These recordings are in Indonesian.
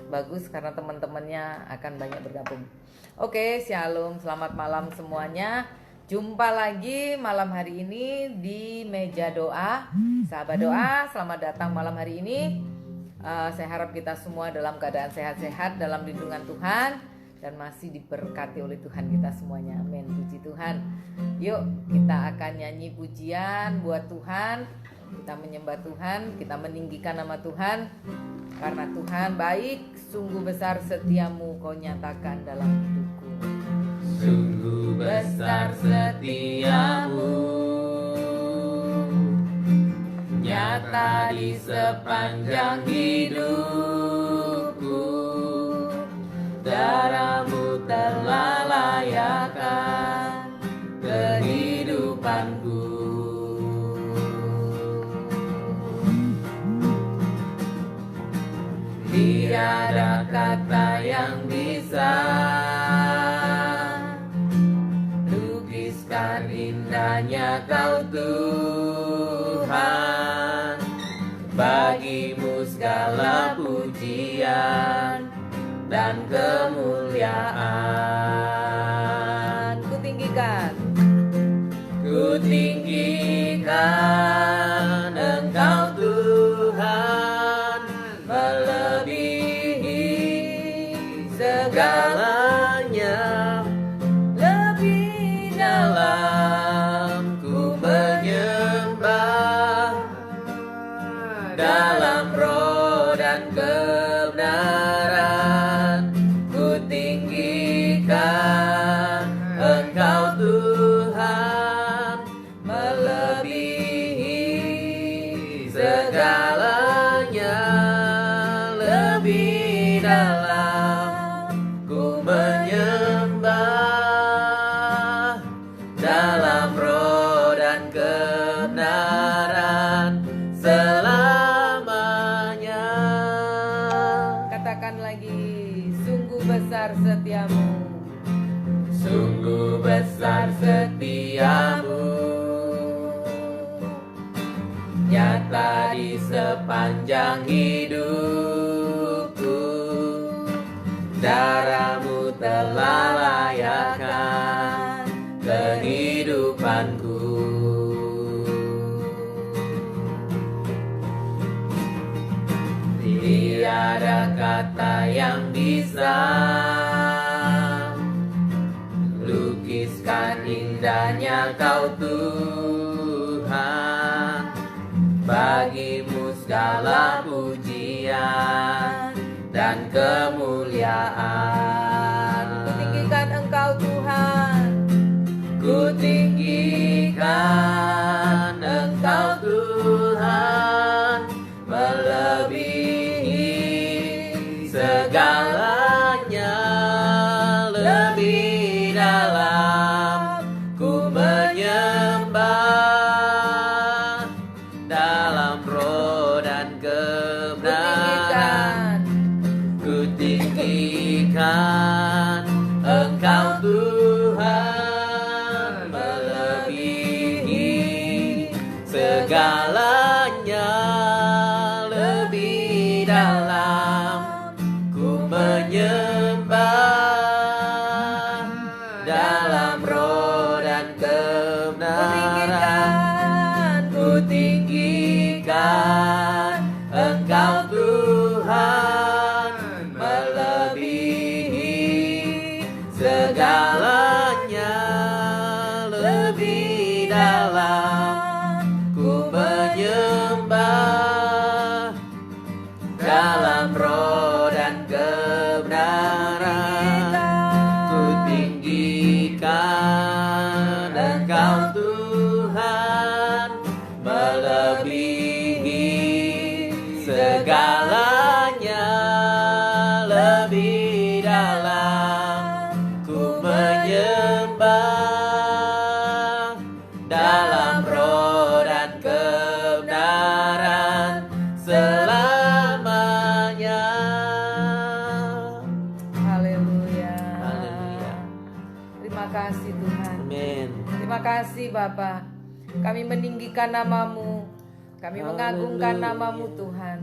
bagus karena teman-temannya akan banyak bergabung. Oke, shalom, selamat malam semuanya. Jumpa lagi malam hari ini di meja doa. Sahabat doa, selamat datang malam hari ini. Saya harap kita semua dalam keadaan sehat-sehat dalam lindungan Tuhan dan masih diberkati oleh Tuhan kita semuanya. Amin. Puji Tuhan. Yuk kita akan nyanyi pujian buat Tuhan. Kita menyembah Tuhan, kita meninggikan nama Tuhan. Karena Tuhan baik, sungguh besar setiamu kau nyatakan dalam hidupku. Sungguh besar setiamu, nyata di sepanjang hidupku. Darahmu telah layakkan kehidupanku. Tiada kata yang bisa lukiskan indahnya Kau Tuhan. Bagimu segala pujian dan kemuliaan. Ku tinggikan Engkau Tuhan, melebihi segalanya. Lebih dalam ku menyembah, dalam roh dan kebenaran ku tinggikan Engkau Tuhan, melebihi segalanya. Lebih dalam ku menyembah, dalam roh dan kebenaran selamanya. Katakan lagi, sungguh besar setiamu. Sungguh besar setiamu, nyata di sepanjang hidupku. Darahmu telah layakkan kehidupanku. Tiada kata yang bisa lukiskan indahnya Kau Tuhan. Bagimu segala pujian dan kemuliaan. Ku tinggikan Engkau Tuhan. Ku tinggikan Engkau Tuhan, melebihi segalanya. Lebih dalam ku menyembah, dalam roh dan kebenaran ku tinggikan Engkau Tuhan, melebihi segalanya. Lebih dalam ku menyembah, dalam roh dan kebenaran ku tinggikan Engkau Tuhan, melebihi segalanya. Lebih dalam ku menyembah, dalam roh dan kebenaran ku tinggikan Engkau Tuhan, melebihi segalanya. Lebih dalam ku menyembah, dalam roh dan kebenaran selamanya. Haleluya. Haleluya. Terima kasih Tuhan. Amin. Terima kasih Bapa. Kami meninggikan namamu. Kami mengagungkan namamu Tuhan.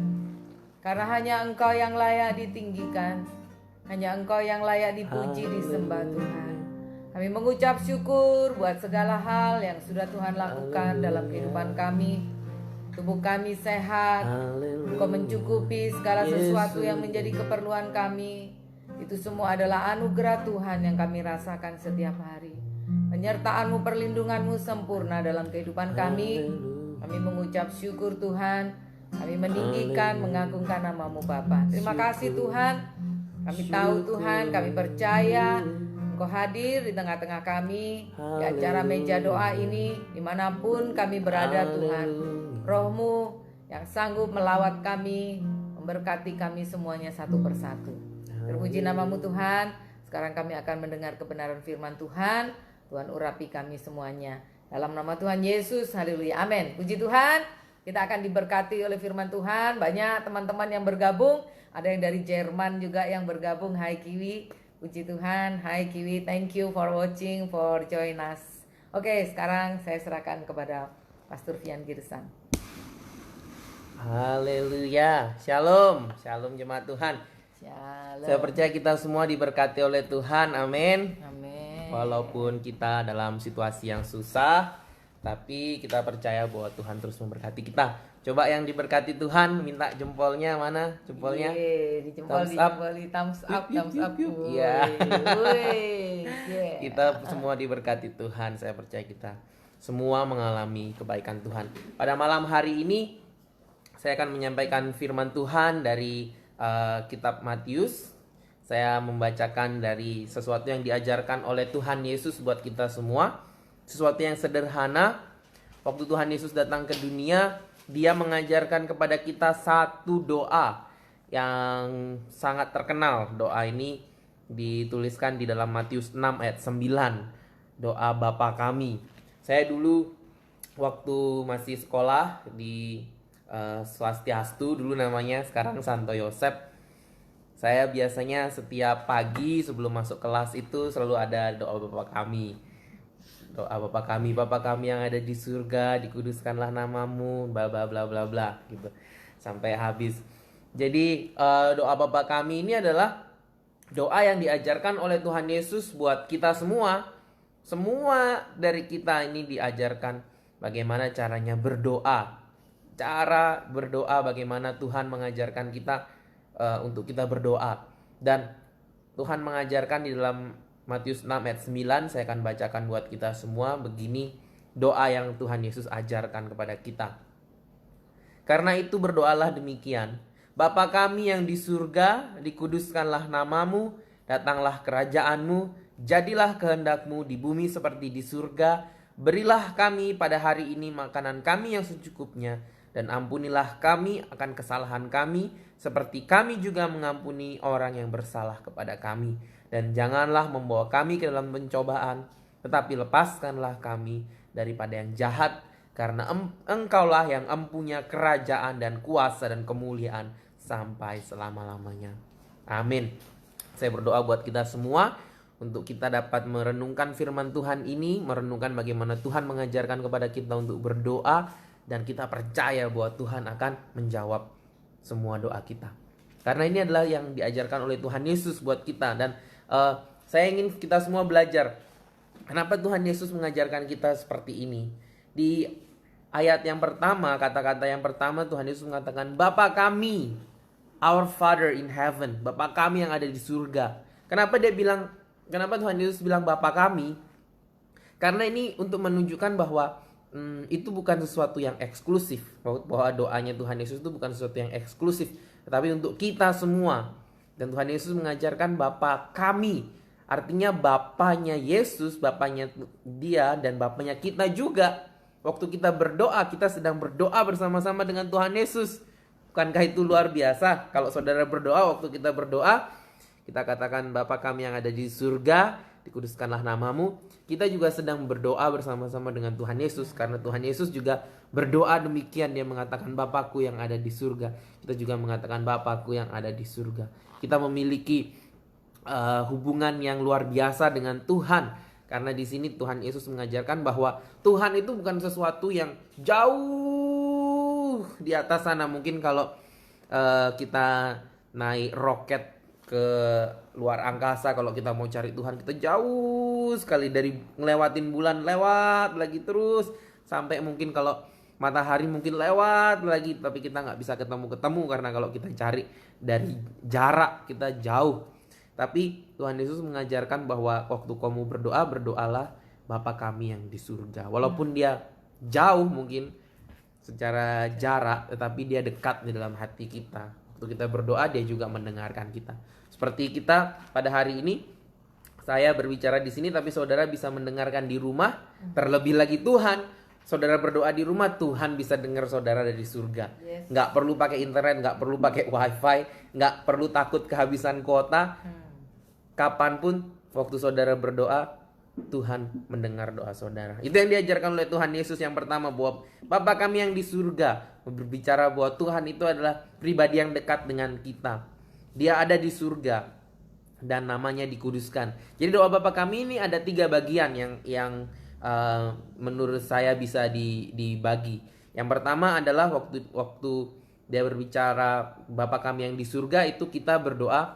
Karena hanya Engkau yang layak ditinggikan, hanya Engkau yang layak dipuji, disembah Tuhan. Kami mengucap syukur buat segala hal yang sudah Tuhan lakukan dalam kehidupan kami. Tubuh kami sehat, Engkau mencukupi segala sesuatu yang menjadi keperluan kami. Itu semua adalah anugerah Tuhan yang kami rasakan setiap hari. Penyertaan-Mu, perlindungan-Mu sempurna dalam kehidupan kami. Kami mengucap syukur Tuhan. Kami meninggikan, mengagungkan nama-Mu Bapa. Terima kasih Tuhan. Kami tahu Tuhan, kami percaya Engkau hadir di tengah-tengah kami di acara meja doa ini, dimanapun kami berada Tuhan. Roh-Mu yang sanggup melawat kami, memberkati kami semuanya satu persatu. Terpuji nama-Mu Tuhan. Sekarang kami akan mendengar kebenaran firman Tuhan. Tuhan urapi kami semuanya. Dalam nama Tuhan Yesus, haleluya, amin. Puji Tuhan, kita akan diberkati oleh firman Tuhan. Banyak teman-teman yang bergabung. Ada yang dari Jerman juga yang bergabung. Hai Kiwi. Puji Tuhan, hai Kiwi, thank you for watching, for join us. Oke, sekarang saya serahkan kepada Pastor Vian Girsang. Haleluya. Shalom. Shalom jemaat Tuhan. Shalom. Saya percaya kita semua diberkati oleh Tuhan. Amin. Amin. Walaupun kita dalam situasi yang susah, tapi kita percaya bahwa Tuhan terus memberkati kita. Coba yang diberkati Tuhan, minta jempolnya, mana jempolnya? Yeay, dijempol, Thumbs up. thumbs up, thumbs up. Iya. Yeah. Kita semua diberkati Tuhan. Saya percaya kita semua mengalami kebaikan Tuhan. Pada malam hari ini saya akan menyampaikan firman Tuhan dari kitab Matius. Saya membacakan dari sesuatu yang diajarkan oleh Tuhan Yesus buat kita semua. Sesuatu yang sederhana. Waktu Tuhan Yesus datang ke dunia, Dia mengajarkan kepada kita satu doa yang sangat terkenal. Doa ini dituliskan di dalam Matius 6 ayat 9. Doa Bapa Kami. Saya dulu waktu masih sekolah di Swastiastu dulu namanya, sekarang Santo Yosep. Saya biasanya setiap pagi sebelum masuk kelas itu selalu ada doa Bapa Kami. Doa Bapa Kami yang ada di surga, dikuduskanlah namamu, bla bla bla bla bla gitu. Sampai habis. Jadi doa Bapa Kami ini adalah doa yang diajarkan oleh Tuhan Yesus buat kita semua. Semua dari kita ini diajarkan bagaimana caranya berdoa. Cara berdoa, bagaimana Tuhan mengajarkan kita untuk kita berdoa. Dan Tuhan mengajarkan di dalam Matius 6 ayat 9, saya akan bacakan buat kita semua. Begini doa yang Tuhan Yesus ajarkan kepada kita. Karena itu berdoalah demikian. Bapa kami yang di surga, dikuduskanlah namamu, datanglah kerajaanmu, jadilah kehendakmu di bumi seperti di surga. Berilah kami pada hari ini makanan kami yang secukupnya, dan ampunilah kami akan kesalahan kami, seperti kami juga mengampuni orang yang bersalah kepada kami. Dan janganlah membawa kami ke dalam pencobaan, tetapi lepaskanlah kami daripada yang jahat. Karena engkaulah yang empunya kerajaan dan kuasa dan kemuliaan sampai selama-lamanya. Amin. Saya berdoa buat kita semua, untuk kita dapat merenungkan firman Tuhan ini, merenungkan bagaimana Tuhan mengajarkan kepada kita untuk berdoa, dan kita percaya bahwa Tuhan akan menjawab semua doa kita. Karena ini adalah yang diajarkan oleh Tuhan Yesus buat kita. Dan saya ingin kita semua belajar kenapa Tuhan Yesus mengajarkan kita seperti ini. Di ayat yang pertama, kata-kata yang pertama, Tuhan Yesus mengatakan, Bapa kami, our Father in heaven, Bapa kami yang ada di surga. Kenapa Tuhan Yesus bilang Bapa kami? Karena ini untuk menunjukkan bahwa itu bukan sesuatu yang eksklusif. Bahwa doanya Tuhan Yesus itu bukan sesuatu yang eksklusif, tetapi untuk kita semua. Dan Tuhan Yesus mengajarkan Bapa kami. Artinya Bapanya Yesus, Bapanya Dia, dan Bapanya kita juga. Waktu kita berdoa, kita sedang berdoa bersama-sama dengan Tuhan Yesus. Bukankah itu luar biasa? Kalau saudara berdoa, waktu kita berdoa, kita katakan Bapa kami yang ada di surga, dikuduskanlah namamu. Kita juga sedang berdoa bersama-sama dengan Tuhan Yesus. Karena Tuhan Yesus juga berdoa demikian. Dia mengatakan Bapakku yang ada di surga. Kita juga mengatakan Bapakku yang ada di surga. Kita memiliki hubungan yang luar biasa dengan Tuhan. Karena di sini Tuhan Yesus mengajarkan bahwa Tuhan itu bukan sesuatu yang jauh di atas sana. Mungkin kalau kita naik roket ke luar angkasa. Kalau kita mau cari Tuhan, kita jauh sekali, dari ngelewatin bulan, lewat lagi terus sampai mungkin kalau matahari mungkin lewat lagi, tapi kita nggak bisa ketemu karena kalau kita cari dari jarak kita jauh. Tapi Tuhan Yesus mengajarkan bahwa waktu kamu berdoa, berdoalah Bapa kami yang di surga. Walaupun dia jauh mungkin secara jarak, tetapi dia dekat di dalam hati kita. Waktu kita berdoa, dia juga mendengarkan kita. Seperti kita pada hari ini, saya berbicara di sini, tapi saudara bisa mendengarkan di rumah. Terlebih lagi Tuhan, saudara berdoa di rumah, Tuhan bisa dengar saudara dari surga. Nggak perlu pakai internet, nggak perlu pakai wifi, nggak perlu takut kehabisan kuota. Kapanpun waktu saudara berdoa, Tuhan mendengar doa saudara. Itu yang diajarkan oleh Tuhan Yesus yang pertama, bahwa Bapa kami yang di surga. Berbicara bahwa Tuhan itu adalah pribadi yang dekat dengan kita. Dia ada di surga dan namanya dikuduskan. Jadi doa Bapa kami ini ada 3 bagian yang menurut saya bisa dibagi. Yang pertama adalah waktu dia berbicara Bapa kami yang di surga, itu kita berdoa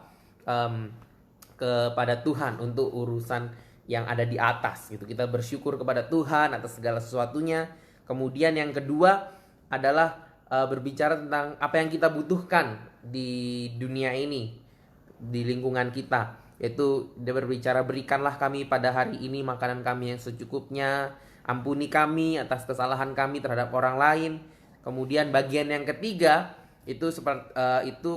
kepada Tuhan untuk urusan yang ada di atas gitu. Kita bersyukur kepada Tuhan atas segala sesuatunya. Kemudian yang kedua adalah berbicara tentang apa yang kita butuhkan di dunia ini, di lingkungan kita. Yaitu dia berbicara, berikanlah kami pada hari ini makanan kami yang secukupnya, ampuni kami atas kesalahan kami terhadap orang lain. Kemudian bagian yang ketiga itu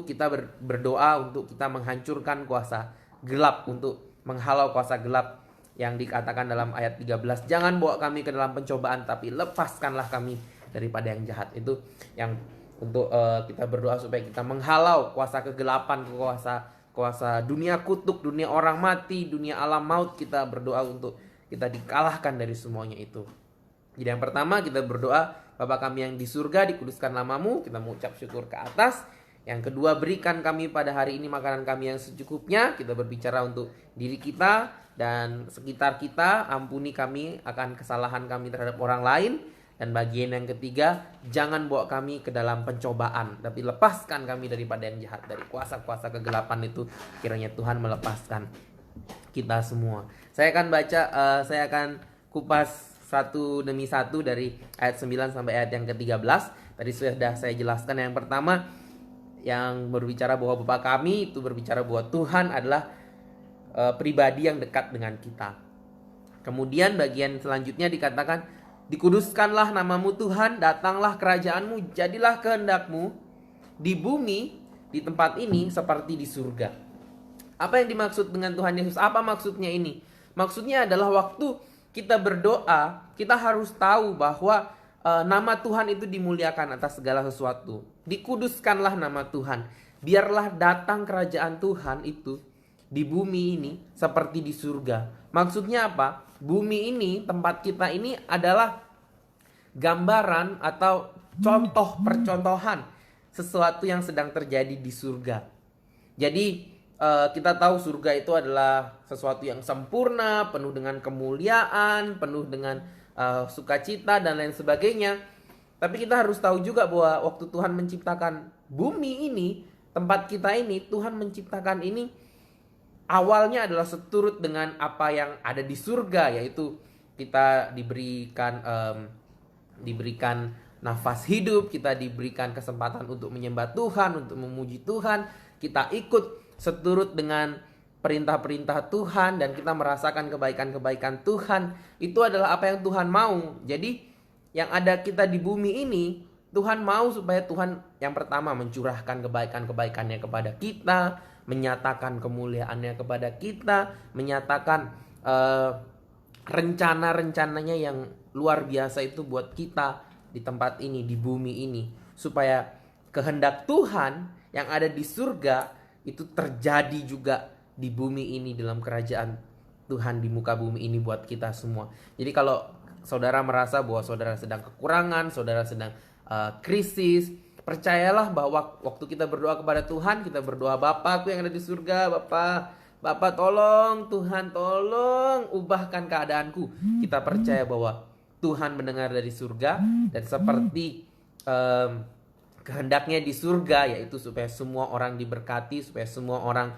kita berdoa untuk kita menghancurkan kuasa gelap, untuk menghalau kuasa gelap yang dikatakan dalam ayat 13, jangan bawa kami ke dalam pencobaan, tapi lepaskanlah kami daripada yang jahat. Itu yang untuk kita berdoa supaya kita menghalau kuasa kegelapan, kuasa dunia kutuk, dunia orang mati, dunia alam maut. Kita berdoa untuk kita dikalahkan dari semuanya itu. Jadi yang pertama kita berdoa, Bapa kami yang di surga, dikuduskan namamu. Kita mengucap syukur ke atas. Yang kedua, berikan kami pada hari ini makanan kami yang secukupnya. Kita berbicara untuk diri kita dan sekitar kita. Ampuni kami akan kesalahan kami terhadap orang lain. Dan bagian yang ketiga, jangan bawa kami ke dalam pencobaan, tapi lepaskan kami daripada yang jahat, dari kuasa-kuasa kegelapan itu. Kiranya Tuhan melepaskan kita semua. Saya akan kupas satu demi satu dari ayat 9 sampai ayat yang ke-13. Tadi sudah saya jelaskan. Yang pertama, yang berbicara bahwa Bapa kami, itu berbicara bahwa Tuhan adalah pribadi yang dekat dengan kita. Kemudian bagian selanjutnya dikatakan, dikuduskanlah namamu Tuhan, datanglah kerajaanmu, jadilah kehendakmu di bumi, di tempat ini seperti di surga. Apa yang dimaksud dengan Tuhan Yesus? Apa maksudnya ini? Maksudnya adalah waktu kita berdoa, kita harus tahu bahwa nama Tuhan itu dimuliakan atas segala sesuatu. Dikuduskanlah nama Tuhan. Biarlah datang kerajaan Tuhan itu di bumi ini seperti di surga. Maksudnya apa? Bumi ini, tempat kita ini adalah gambaran atau contoh percontohan sesuatu yang sedang terjadi di surga. Jadi kita tahu surga itu adalah sesuatu yang sempurna, penuh dengan kemuliaan, penuh dengan sukacita dan lain sebagainya. Tapi kita harus tahu juga bahwa waktu Tuhan menciptakan bumi ini, tempat kita ini, Tuhan menciptakan ini awalnya adalah seturut dengan apa yang ada di surga, yaitu kita diberikan nafas hidup, kita diberikan kesempatan untuk menyembah Tuhan, untuk memuji Tuhan, kita ikut seturut dengan perintah-perintah Tuhan dan kita merasakan kebaikan-kebaikan Tuhan. Itu adalah apa yang Tuhan mau. Jadi yang ada kita di bumi ini, Tuhan mau supaya Tuhan yang pertama mencurahkan kebaikan-kebaikannya kepada kita, menyatakan kemuliaannya kepada kita, menyatakan rencana-rencananya yang luar biasa itu buat kita di tempat ini, di bumi ini, supaya kehendak Tuhan yang ada di surga itu terjadi juga di bumi ini, dalam kerajaan Tuhan di muka bumi ini buat kita semua. Jadi kalau saudara merasa bahwa saudara sedang kekurangan, saudara sedang krisis, percayalah bahwa waktu kita berdoa kepada Tuhan, kita berdoa, Bapakku yang ada di surga, Bapa tolong, Tuhan tolong ubahkan keadaanku. Kita percaya bahwa Tuhan mendengar dari surga, dan seperti kehendaknya di surga, yaitu supaya semua orang diberkati, supaya semua orang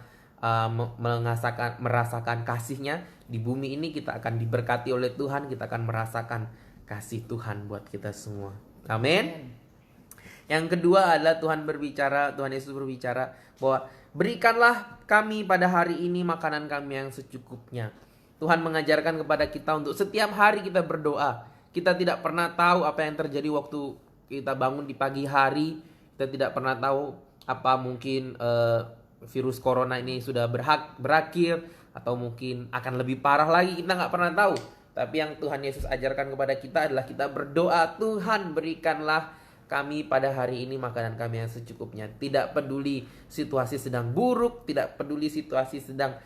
merasakan kasihnya. Di bumi ini kita akan diberkati oleh Tuhan, kita akan merasakan kasih Tuhan buat kita semua. Amin. Yang kedua adalah Tuhan Yesus berbicara bahwa berikanlah kami pada hari ini makanan kami yang secukupnya. Tuhan mengajarkan kepada kita untuk setiap hari kita berdoa. Kita tidak pernah tahu apa yang terjadi waktu kita bangun di pagi hari. Kita tidak pernah tahu apa mungkin virus corona ini sudah berakhir, atau mungkin akan lebih parah lagi, kita nggak pernah tahu. Tapi yang Tuhan Yesus ajarkan kepada kita adalah kita berdoa, Tuhan berikanlah kami pada hari ini makanan kami yang secukupnya. Tidak peduli situasi sedang buruk, tidak peduli situasi sedang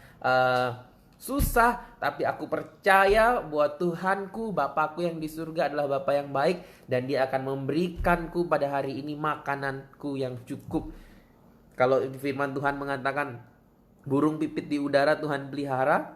susah, tapi aku percaya bahwa Tuhanku, Bapakku yang di surga adalah Bapa yang baik, dan Dia akan memberikanku pada hari ini makananku yang cukup. Kalau firman Tuhan mengatakan burung pipit di udara Tuhan pelihara,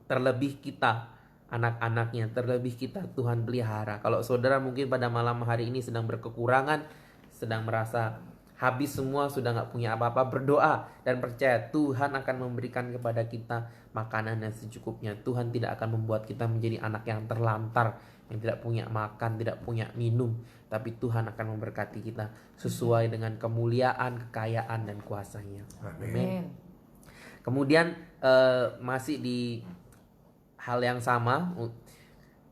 terlebih kita anak-anaknya, terlebih kita Tuhan pelihara. Kalau saudara mungkin pada malam hari ini sedang berkekurangan, sedang merasa habis semua, sudah gak punya apa-apa, berdoa dan percaya Tuhan akan memberikan kepada kita makanan yang secukupnya. Tuhan tidak akan membuat kita menjadi anak yang terlantar, yang tidak punya makan, tidak punya minum. Tapi Tuhan akan memberkati kita sesuai dengan kemuliaan, kekayaan, dan kuasa-Nya. Amin. Kemudian masih di hal yang sama,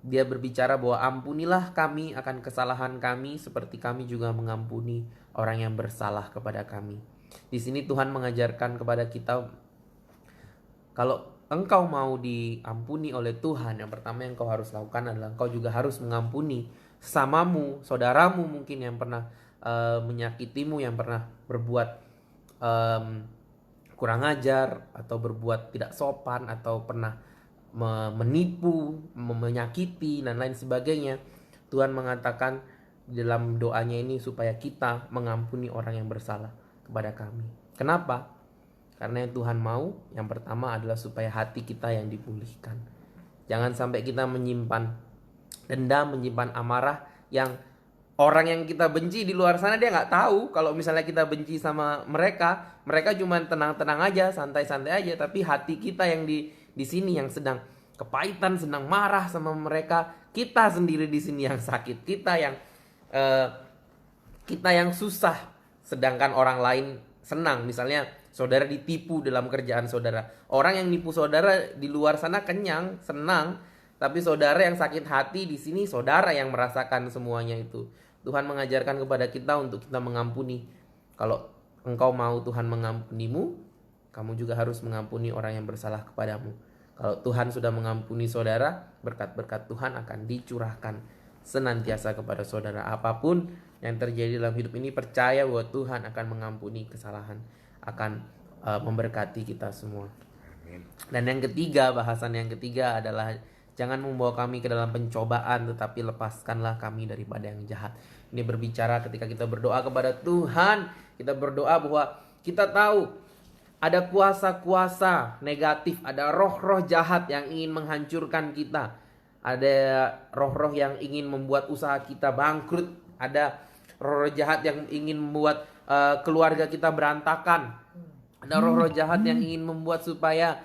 Dia berbicara bahwa ampunilah kami akan kesalahan kami seperti kami juga mengampuni orang yang bersalah kepada kami. Di sini Tuhan mengajarkan kepada kita, kalau engkau mau diampuni oleh Tuhan, yang pertama yang kau harus lakukan adalah engkau juga harus mengampuni sesamamu, saudaramu mungkin yang pernah menyakitimu, yang pernah berbuat kurang ajar, atau berbuat tidak sopan, atau pernah menipu, menyakiti, dan lain sebagainya. Tuhan mengatakan dalam doanya ini supaya kita mengampuni orang yang bersalah kepada kami. Kenapa? Karena yang Tuhan mau, yang pertama adalah supaya hati kita yang dipulihkan. Jangan sampai kita menyimpan dendam, menyimpan amarah, yang orang yang kita benci di luar sana dia nggak tahu. Kalau misalnya kita benci sama mereka, mereka cuma tenang-tenang aja, santai-santai aja. Tapi hati kita yang di sini yang sedang kepahitan, sedang marah sama mereka. Kita sendiri di sini yang sakit, kita yang susah, sedangkan orang lain senang. Misalnya saudara ditipu dalam kerjaan saudara, orang yang nipu saudara di luar sana kenyang, senang, tapi saudara yang sakit hati di sini, saudara yang merasakan semuanya itu. Tuhan mengajarkan kepada kita untuk kita mengampuni. Kalau engkau mau Tuhan mengampunimu, kamu juga harus mengampuni orang yang bersalah kepadamu. Kalau Tuhan sudah mengampuni saudara, berkat-berkat Tuhan akan dicurahkan senantiasa kepada saudara. Apapun yang terjadi dalam hidup ini, percaya bahwa Tuhan akan mengampuni kesalahan, akan memberkati kita semua. Dan yang ketiga, bahasan yang ketiga adalah jangan membawa kami ke dalam pencobaan, tetapi lepaskanlah kami daripada yang jahat. Ini berbicara ketika kita berdoa kepada Tuhan, kita berdoa bahwa kita tahu ada kuasa-kuasa negatif, ada roh-roh jahat yang ingin menghancurkan kita. Ada roh-roh yang ingin membuat usaha kita bangkrut. Ada roh-roh jahat yang ingin membuat keluarga kita berantakan. Ada roh-roh jahat yang ingin membuat supaya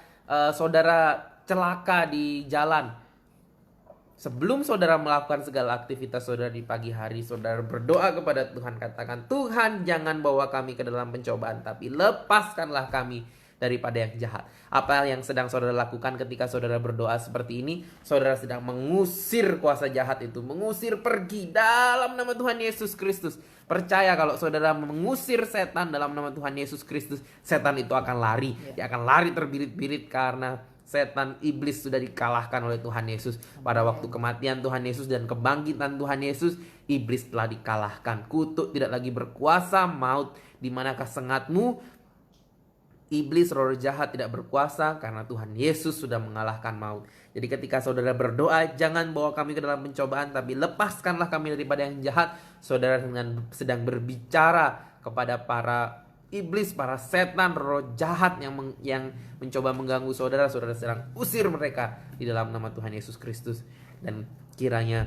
saudara celaka di jalan. Sebelum saudara melakukan segala aktivitas saudara di pagi hari, saudara berdoa kepada Tuhan, katakan, Tuhan jangan bawa kami ke dalam pencobaan, tapi lepaskanlah kami daripada yang jahat. Apa yang sedang saudara lakukan ketika saudara berdoa seperti ini? Saudara sedang mengusir kuasa jahat itu, mengusir pergi dalam nama Tuhan Yesus Kristus. Percaya kalau saudara mengusir setan dalam nama Tuhan Yesus Kristus, setan itu akan lari. Dia akan lari terbirit-birit karena setan, iblis sudah dikalahkan oleh Tuhan Yesus. Pada waktu kematian Tuhan Yesus dan kebangkitan Tuhan Yesus, iblis telah dikalahkan. Kutuk tidak lagi berkuasa, maut di manakah sengatmu? Iblis, roh jahat tidak berkuasa karena Tuhan Yesus sudah mengalahkan maut. Jadi ketika saudara berdoa, jangan bawa kami ke dalam pencobaan, tapi lepaskanlah kami daripada yang jahat. Saudara sedang berbicara kepada para iblis, para setan, roh jahat yang mencoba mengganggu saudara. Saudara sedang usir mereka di dalam nama Tuhan Yesus Kristus. Dan kiranya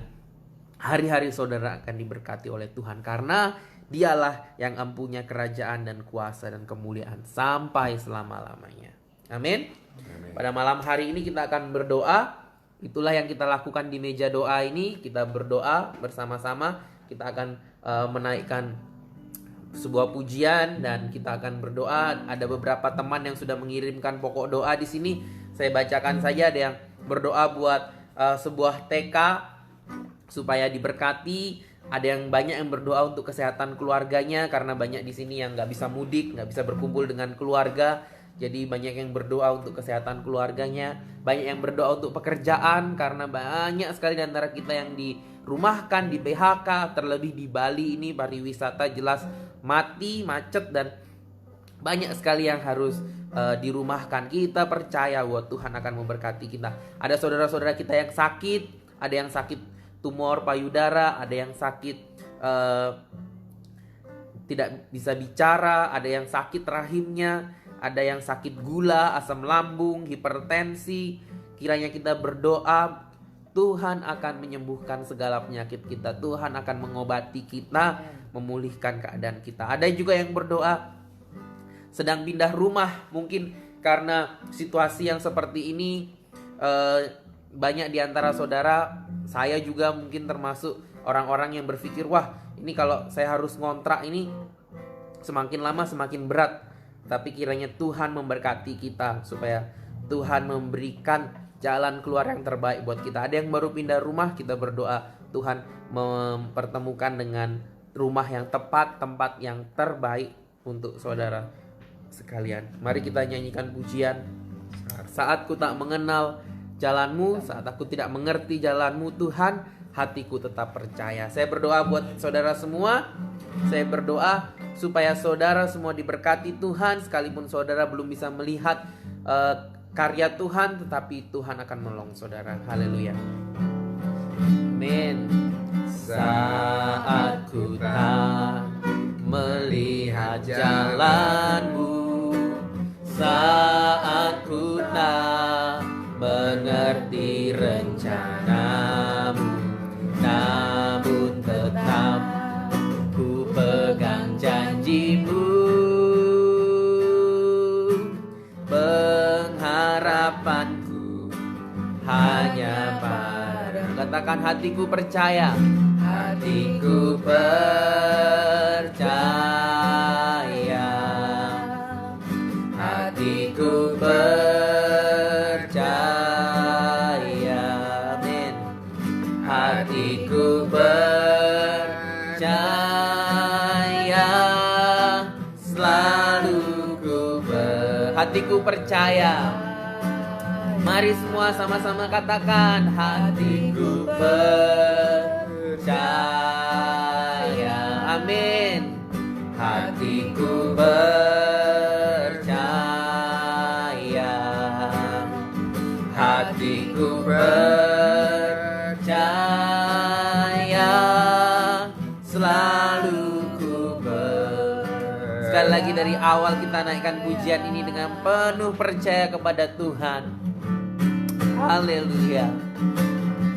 hari-hari saudara akan diberkati oleh Tuhan, karena Dialah yang empunya kerajaan dan kuasa dan kemuliaan sampai selama-lamanya. Amin. Pada malam hari ini kita akan berdoa. Itulah yang kita lakukan di meja doa ini. Kita berdoa bersama-sama. Kita akan menaikkan sebuah pujian dan kita akan berdoa. Ada beberapa teman yang sudah mengirimkan pokok doa di sini. Saya bacakan saja. Ada yang berdoa buat sebuah TK supaya diberkati. Ada yang banyak yang berdoa untuk kesehatan keluarganya karena banyak di sini yang nggak bisa mudik, nggak bisa berkumpul dengan keluarga. Jadi banyak yang berdoa untuk kesehatan keluarganya. Banyak yang berdoa untuk pekerjaan karena banyak sekali di antara kita yang dirumahkan, di PHK, terlebih di Bali ini pariwisata jelas mati, macet dan banyak sekali yang harus dirumahkan. Kita percaya bahwa Tuhan akan memberkati kita. Ada saudara-saudara kita yang sakit, ada yang sakit tumor payudara, ada yang sakit tidak bisa bicara, ada yang sakit rahimnya, ada yang sakit gula, asam lambung, hipertensi. Kiranya kita berdoa, Tuhan akan menyembuhkan segala penyakit kita. Tuhan akan mengobati kita, memulihkan keadaan kita. Ada juga yang berdoa sedang pindah rumah, mungkin karena situasi yang seperti ini. Banyak di antara saudara, saya juga mungkin termasuk orang-orang yang berpikir, wah ini kalau saya harus ngontrak ini semakin lama semakin berat. Tapi kiranya Tuhan memberkati kita supaya Tuhan memberikan jalan keluar yang terbaik buat kita. Ada yang baru pindah rumah, kita berdoa Tuhan mempertemukan dengan rumah yang tepat, tempat yang terbaik untuk saudara sekalian. Mari kita nyanyikan pujian. Saat ku tak mengenal jalanmu, saat aku tidak mengerti jalanmu Tuhan, hatiku tetap percaya. Saya berdoa buat saudara semua. Saya berdoa supaya saudara semua diberkati Tuhan. Sekalipun saudara belum bisa melihat karya Tuhan, tetapi Tuhan akan menolong saudara. Haleluya. Amin. Saat ku tak melihat jalanmu, saat ku tak mengerti rencanamu, namun tetap ku pegang janjimu. Pengharapanku hanya pada, katakan hatiku percaya, hatiku percaya, hatiku percaya, amin. Hatiku percaya, selalu hatiku percaya. Mari semua sama-sama katakan, hatiku percaya, amin. Hatiku percaya, hatiku percaya, selalu ku percaya. Sekali lagi dari awal kita naikkan pujian ini dengan penuh percaya kepada Tuhan. Haleluya.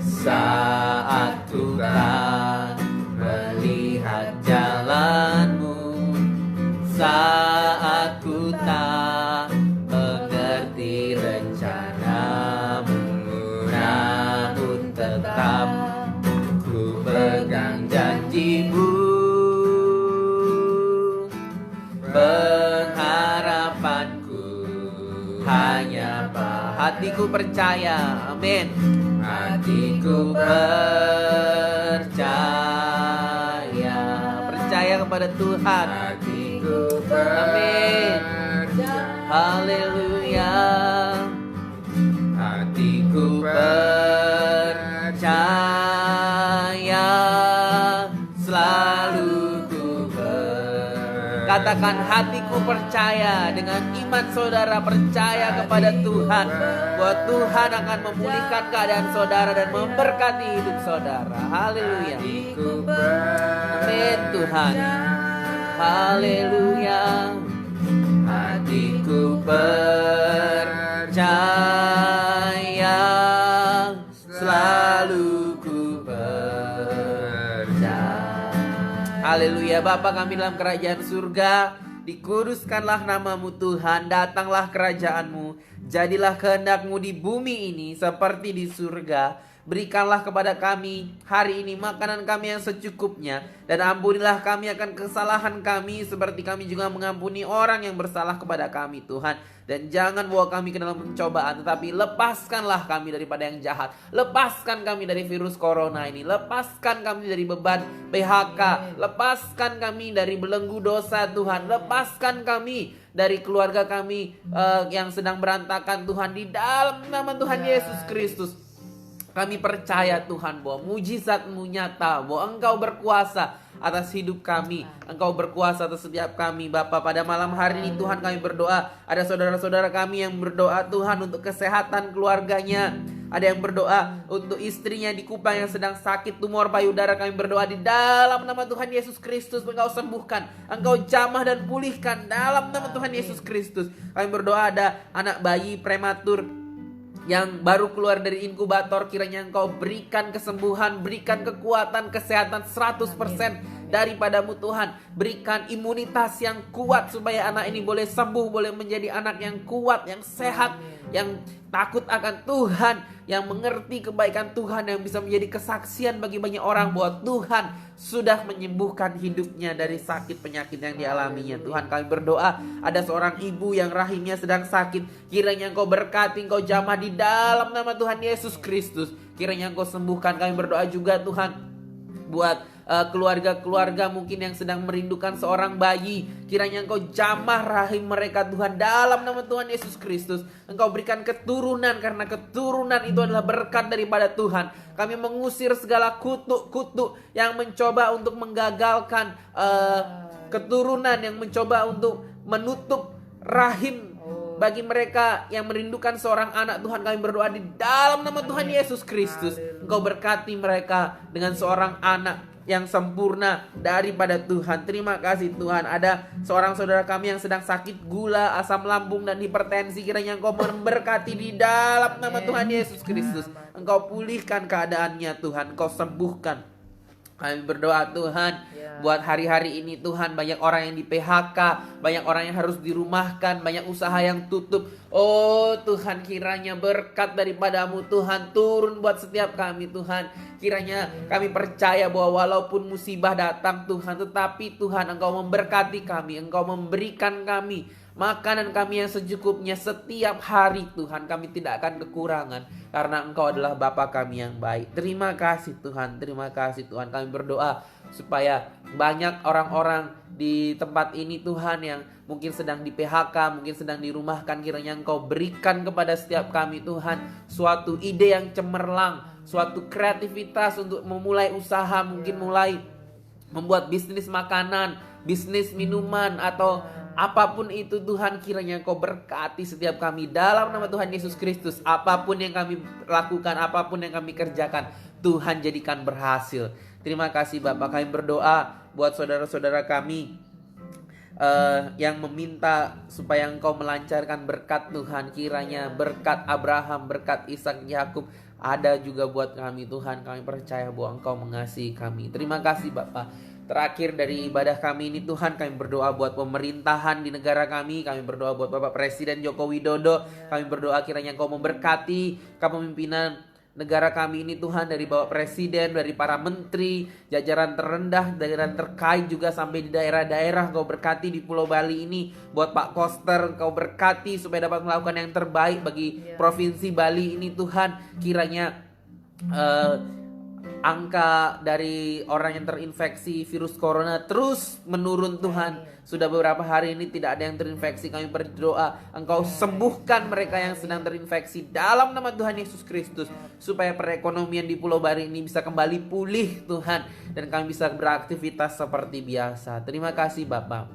Saat ku tak melihat jalanmu, saat ku tak mengerti rencanamu, namun tetap ku pegang janjimu. Pengharapanku hanya hatiku percaya, amin. Hatiku percaya, percaya kepada Tuhan. Hatiku amin. Haleluya. Hatiku percaya, selalu katakan hatiku percaya. Dengan iman saudara percaya kepada Tuhan, bahwa Tuhan akan memulihkan keadaan saudara dan memberkati hidup saudara. Haleluya. Amin Tuhan. Haleluya. Hatiku percaya, selalu ku percaya. Haleluya. Bapa kami dalam kerajaan surga, dikuduskanlah namamu Tuhan, datanglah kerajaanmu, jadilah kehendak-Mu di bumi ini seperti di surga. Berikanlah kepada kami hari ini makanan kami yang secukupnya, dan ampunilah kami akan kesalahan kami seperti kami juga mengampuni orang yang bersalah kepada kami Tuhan. Dan jangan bawa kami ke dalam pencobaan, tetapi lepaskanlah kami daripada yang jahat. Lepaskan kami dari virus corona ini, lepaskan kami dari beban PHK, lepaskan kami dari belenggu dosa Tuhan, lepaskan kami dari keluarga kami yang sedang berantakan Tuhan, di dalam nama Tuhan Yesus Kristus. Kami percaya Tuhan bahwa mujizat-Mu nyata, bahwa Engkau berkuasa atas hidup kami, Engkau berkuasa atas setiap kami Bapa. Pada malam hari ini Tuhan kami berdoa, ada saudara-saudara kami yang berdoa Tuhan untuk kesehatan keluarganya. Ada yang berdoa untuk istrinya di Kupang yang sedang sakit tumor payudara. Kami berdoa di dalam nama Tuhan Yesus Kristus, Engkau sembuhkan, Engkau jamah dan pulihkan dalam nama Tuhan Yesus Kristus. Kami berdoa ada anak bayi prematur yang baru keluar dari inkubator, kiranya Engkau berikan kesembuhan, berikan kekuatan, kesehatan 100% daripadamu Tuhan. Berikan imunitas yang kuat supaya anak ini boleh sembuh, boleh menjadi anak yang kuat, yang sehat, yang takut akan Tuhan, yang mengerti kebaikan Tuhan, yang bisa menjadi kesaksian bagi banyak orang bahwa Tuhan sudah menyembuhkan hidupnya dari sakit penyakit yang dialaminya. Tuhan, kami berdoa ada seorang ibu yang rahimnya sedang sakit, kiranya Engkau berkati, Engkau jamah di dalam nama Tuhan Yesus Kristus. Kiranya Engkau sembuhkan. Kami berdoa juga Tuhan buat keluarga-keluarga mungkin yang sedang merindukan seorang bayi. Kiranya Engkau jamah rahim mereka Tuhan dalam nama Tuhan Yesus Kristus. Engkau berikan keturunan, karena keturunan itu adalah berkat daripada Tuhan. Kami mengusir segala kutuk-kutuk yang mencoba untuk menggagalkan keturunan, yang mencoba untuk menutup rahim bagi mereka yang merindukan seorang anak. Tuhan, kami berdoa di dalam nama Tuhan Yesus Kristus, Engkau berkati mereka dengan seorang anak yang sempurna daripada Tuhan. Terima kasih Tuhan. Ada seorang saudara kami yang sedang sakit gula, asam lambung, dan hipertensi. Kiranya Engkau memberkati di dalam nama Tuhan Yesus Kristus. Engkau pulihkan keadaannya Tuhan, Engkau sembuhkan. Kami berdoa Tuhan, buat hari-hari ini Tuhan, banyak orang yang di PHK, banyak orang yang harus dirumahkan, banyak usaha yang tutup. Oh Tuhan, kiranya berkat daripadamu Tuhan turun buat setiap kami Tuhan. Kiranya kami percaya bahwa walaupun musibah datang Tuhan, tetapi Tuhan Engkau memberkati kami, Engkau memberikan kami makanan kami yang secukupnya setiap hari Tuhan. Kami tidak akan kekurangan, karena Engkau adalah Bapa kami yang baik. Terima kasih Tuhan, terima kasih Tuhan. Kami berdoa supaya banyak orang-orang di tempat ini Tuhan yang mungkin sedang di PHK, mungkin sedang dirumahkan. Kiranya Engkau berikan kepada setiap kami Tuhan suatu ide yang cemerlang, suatu kreativitas untuk memulai usaha, mungkin mulai membuat bisnis makanan, bisnis minuman, atau apapun itu Tuhan. Kiranya Engkau berkati setiap kami dalam nama Tuhan Yesus Kristus. Apapun yang kami lakukan, apapun yang kami kerjakan, Tuhan jadikan berhasil. Terima kasih Bapak. Kami berdoa buat saudara-saudara kami yang meminta supaya Engkau melancarkan berkat Tuhan. Kiranya berkat Abraham, berkat Ishak, Yakub ada juga buat kami Tuhan. Kami percaya bahwa Engkau mengasihi kami. Terima kasih Bapak. Terakhir dari ibadah kami ini Tuhan, kami berdoa buat pemerintahan di negara kami. Kami berdoa buat Bapak Presiden Joko Widodo. Kami berdoa kiranya Engkau memberkati kepemimpinan negara kami ini Tuhan, dari Bapak Presiden, dari para menteri, jajaran terendah, jajaran terkait juga sampai di daerah-daerah. Engkau berkati di Pulau Bali ini. Buat Pak Koster, Engkau berkati supaya dapat melakukan yang terbaik bagi Provinsi Bali ini Tuhan. Kiranya angka dari orang yang terinfeksi virus corona terus menurun Tuhan. Sudah beberapa hari ini tidak ada yang terinfeksi. Kami berdoa Engkau sembuhkan mereka yang sedang terinfeksi dalam nama Tuhan Yesus Kristus, supaya perekonomian di Pulau Bali ini bisa kembali pulih Tuhan, dan kami bisa beraktivitas seperti biasa. Terima kasih Bapak.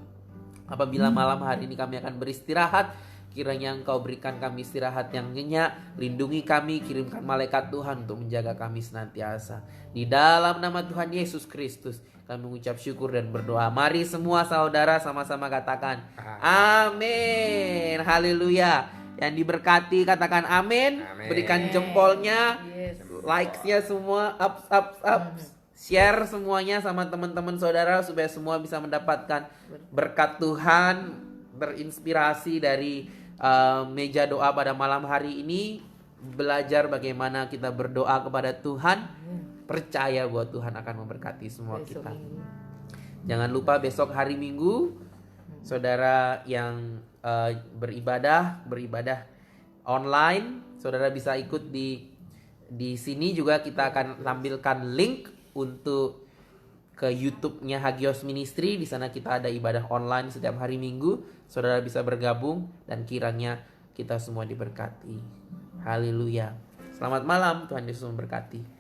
Apabila malam hari ini kami akan beristirahat, kiranya Engkau berikan kami istirahat yang nyenyak. Lindungi kami, kirimkan malaikat Tuhan untuk menjaga kami senantiasa. Di dalam nama Tuhan Yesus Kristus kami mengucap syukur dan berdoa. Mari semua saudara sama-sama katakan amin. Haleluya. Yang diberkati katakan amin. Berikan jempolnya, likes-nya semua up. share semuanya sama teman-teman saudara supaya semua bisa mendapatkan berkat Tuhan, terinspirasi dari meja doa pada malam hari ini, belajar bagaimana kita berdoa kepada Tuhan, percaya bahwa Tuhan akan memberkati semua Besok kita. Minggu. Jangan lupa besok hari Minggu, saudara yang beribadah online, saudara bisa ikut di sini juga. Kita akan tampilkan link untuk ke YouTube-nya Hagios Ministry. Di sana kita ada ibadah online setiap hari Minggu. Saudara bisa bergabung dan kiranya kita semua diberkati. Haleluya. Selamat malam, Tuhan Yesus memberkati.